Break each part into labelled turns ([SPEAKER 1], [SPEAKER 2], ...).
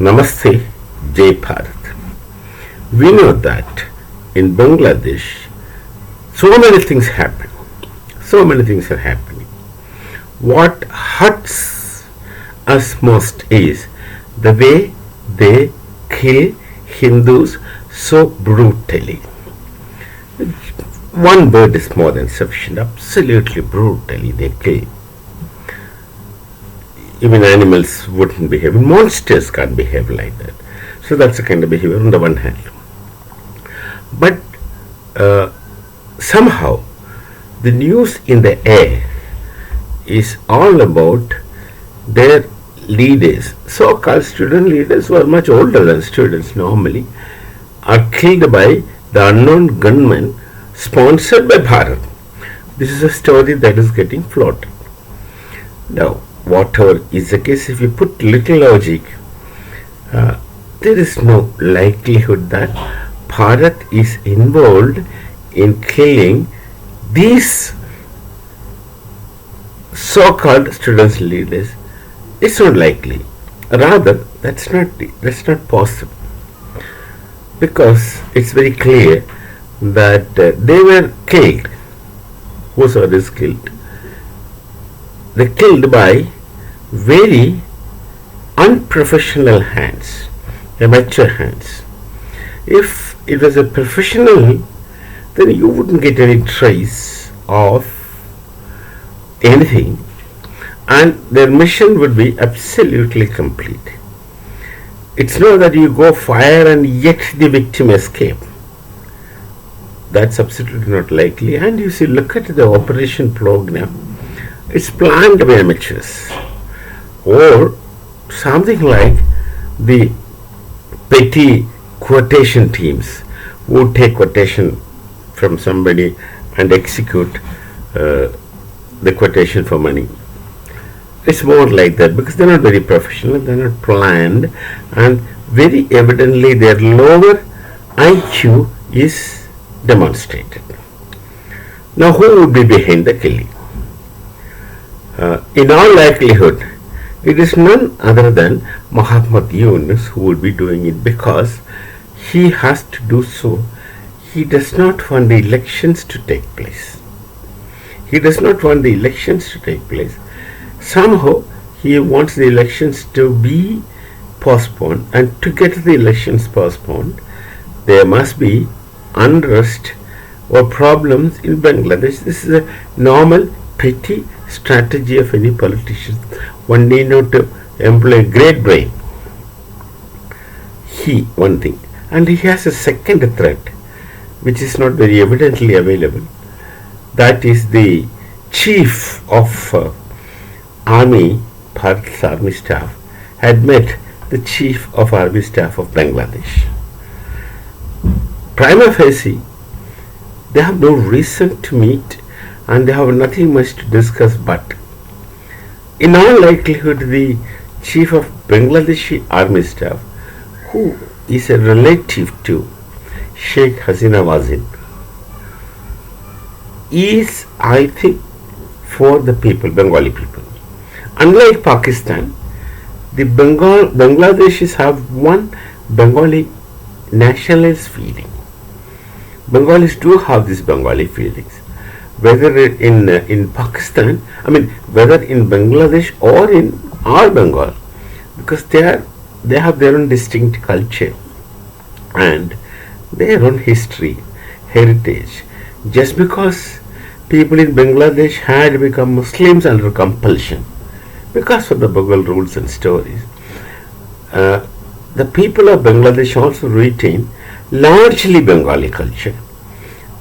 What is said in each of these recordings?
[SPEAKER 1] Namaste, Jai Bharat. We know that in Bangladesh, so many things happen. So many things are happening. What hurts us most is the way they kill Hindus so brutally. One word is more than sufficient. Absolutely brutally they kill. Even animals wouldn't behave. Monsters can't behave like that. So that's the kind of behavior on the one hand. But somehow the news in the air is all about their leaders, so-called student leaders who are much older than students normally, are killed by the unknown gunmen sponsored by Bharat. This is a story that is getting floated. Now, whatever is the case, if you put little logic, there is no likelihood that Bharat is involved in killing these so-called students leaders. It's not likely. Rather, that's not possible, because it's very clear that they were killed. Whosoever is killed, they killed by very unprofessional hands, amateur hands. If it was a professional, then you wouldn't get any trace of anything, and their mission would be absolutely complete. It's not that you go fire and yet the victim escape. That's absolutely not likely. And you see, look at the operation program. It's planned by amateurs, or something like the petty quotation teams who take quotation from somebody and execute the quotation for money. It's more like that, because they're not very professional, they're not planned, and very evidently their lower IQ is demonstrated. Now, who would be behind the killing? In all likelihood, it is none other than Md Younis who would be doing it, because he has to do so. He does not want the elections to take place. He does not want the elections to take place. Somehow he wants the elections to be postponed, and to get the elections postponed, there must be unrest or problems in Bangladesh. This is a normal petty strategy of any politician. One need not to employ great brain. One thing, and he has a second threat, which is not very evidently available. That is the chief of army, Bharat's army staff, had met the chief of army staff of Bangladesh. Prima facie, they have no reason to meet, and they have nothing much to discuss, but in all likelihood the chief of Bangladeshi army staff, who is a relative to Sheikh Hasina Wazir, is, I think, for the people, Bengali people. Unlike Pakistan, the Bangladeshis have one Bengali nationalist feeling. Bengalis do have these Bengali feelings, whether in Pakistan, whether in Bangladesh or in all Bengal, because they have their own distinct culture and their own history, heritage. Just because people in Bangladesh had become Muslims under compulsion, because of the Mughal rules and stories, the people of Bangladesh also retain largely Bengali culture,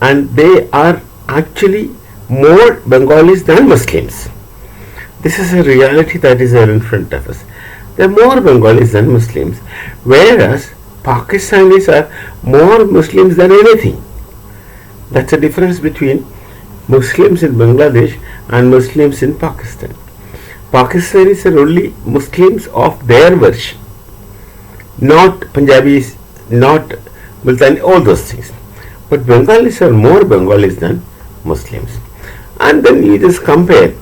[SPEAKER 1] and they are actually more Bengalis than Muslims. This is a reality that is there in front of us. They are more Bengalis than Muslims, whereas Pakistanis are more Muslims than anything. That's the difference between Muslims in Bangladesh and Muslims in Pakistan. Pakistanis are only Muslims of their version, not Punjabis, not Multani, all those things. But Bengalis are more Bengalis than Muslims. And then you just compare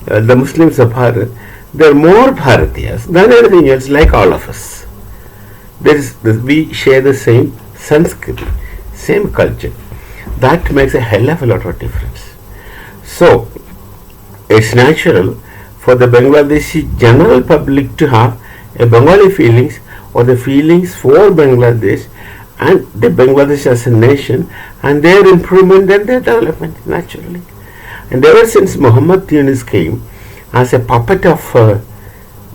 [SPEAKER 1] the Muslims of Bharat, they are more Bharatiyas than anything else, like all of us. We share the same Sanskrit, same culture. That makes a hell of a lot of difference. So, it's natural for the Bangladeshi general public to have a Bengali feelings or the feelings for Bangladesh and the Bangladesh as a nation and their improvement and their development naturally. And ever since Muhammad Younis came as a puppet of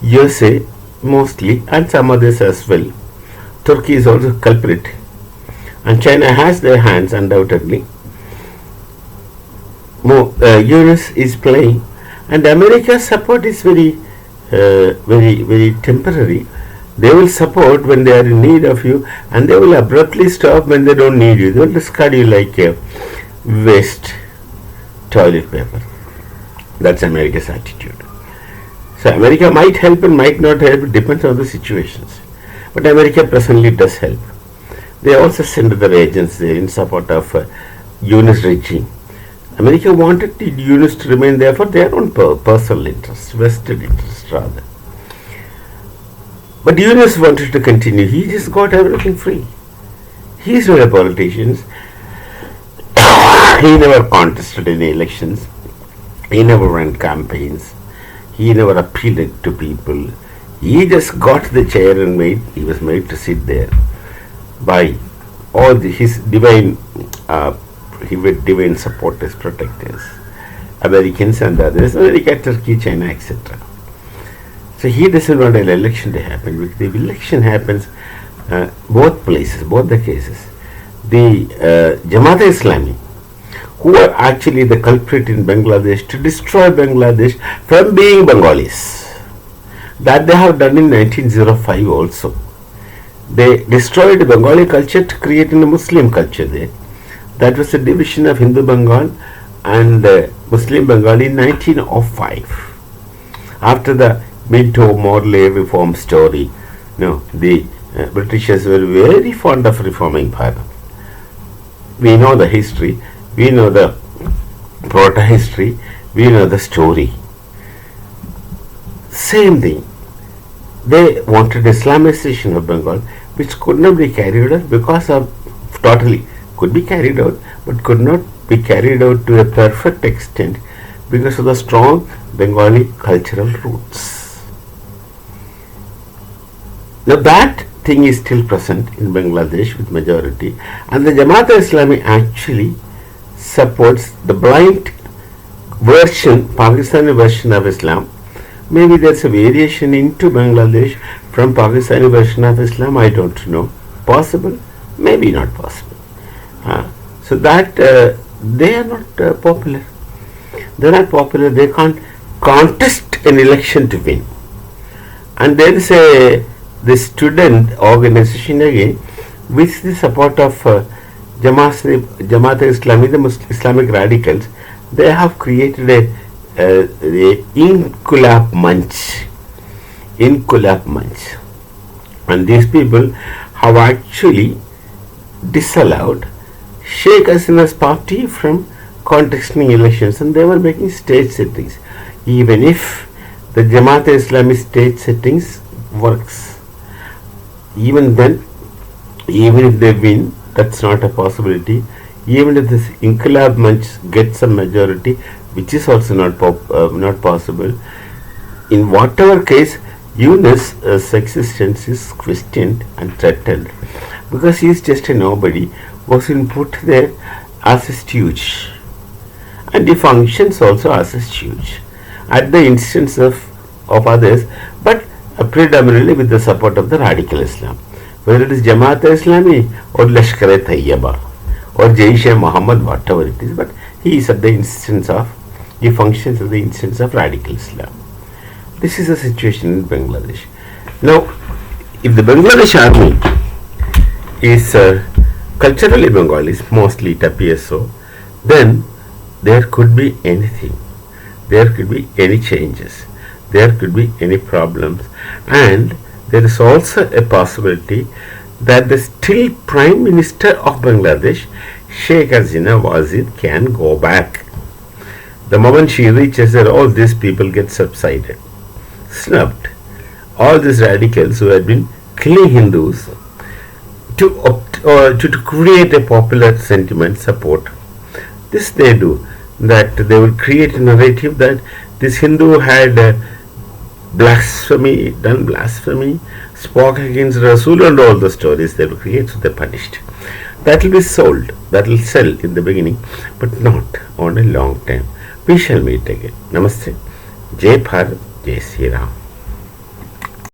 [SPEAKER 1] USA mostly and some others as well, Turkey is also culprit and China has their hands undoubtedly. Younis is playing and America's support is very temporary. They will support when they are in need of you and they will abruptly stop when they don't need you. They will discard you like a waste toilet paper. That's America's attitude. So America might help and might not help, it depends on the situations. But America presently does help. They also send their agents there in support of Younis regime. America wanted Younis to remain there for their own personal interest, vested interest rather. But Younis wanted to continue. He just got everything free. He is not a politician. He never contested any elections. He never ran campaigns. He never appealed to people. He just got the chair and he was made to sit there by all his divine supporters, protectors, Americans and others, America, Turkey, China, etc. So he doesn't want an election to happen. If the election happens, both places, both the cases, the Jamaat-e-Islami, who are actually the culprit in Bangladesh to destroy Bangladesh from being Bengalis. That they have done in 1905 also. They destroyed Bengali culture to create a Muslim culture there. That was the division of Hindu Bengal and Muslim Bengal in 1905. After the Minto Morley reform story, the Britishers were very fond of reforming Bharat. We know the history, we know the proto-history, we know the story. Same thing. They wanted Islamization of Bengal, which could not be carried out because of could be carried out, but could not be carried out to a perfect extent because of the strong Bengali cultural roots. Now that thing is still present in Bangladesh with majority, and the Jamaat-e-Islami actually supports the blind version, Pakistani version of Islam. Maybe there's a variation into Bangladesh from Pakistani version of Islam, I don't know. Possible, maybe not possible. So that they are not popular. They are not popular. They can't contest an election to win. And there is the student organization again, with the support of Jamaat-e-Islami, the Islamic radicals. They have created a Inqilab Manch, and these people have actually disallowed Sheikh Hasina's party from contesting elections, and they were making state settings. Even if the Jamaat-e-Islami state settings works, even then, even if they win, that's not a possibility. Even if this Inqilab Manch gets a majority, which is also not possible, in whatever case, Younis' existence is questioned and threatened because he is just a nobody, was put there as a stooge, and he functions also as a stooge at the instance of others, but predominantly with the support of the radical Islam, whether it is Jamaat-e-Islami or Lashkar-e-Tayyaba or Jaish-e-Mohammed, whatever it is, but he is at the instance of, he functions at the instance of radical Islam. This is the situation in Bangladesh. Now, if the Bangladesh army is culturally Bengalis, mostly it appears so, then there could be anything. There could be any changes. There could be any problems. And there is also a possibility that the still Prime Minister of Bangladesh, Sheikh Hasina Wazir, can go back. The moment she reaches there, all these people get subsided, snubbed. All these radicals who had been killing Hindus to create a popular sentiment support. This they do, that they will create a narrative that this Hindu had done blasphemy, spoke against Rasul, and all the stories they will create, so they punished. That will be sold, that will sell in the beginning, but not on a long time. We shall meet again. Namaste. Jai Bharat, Jai Sri Ram.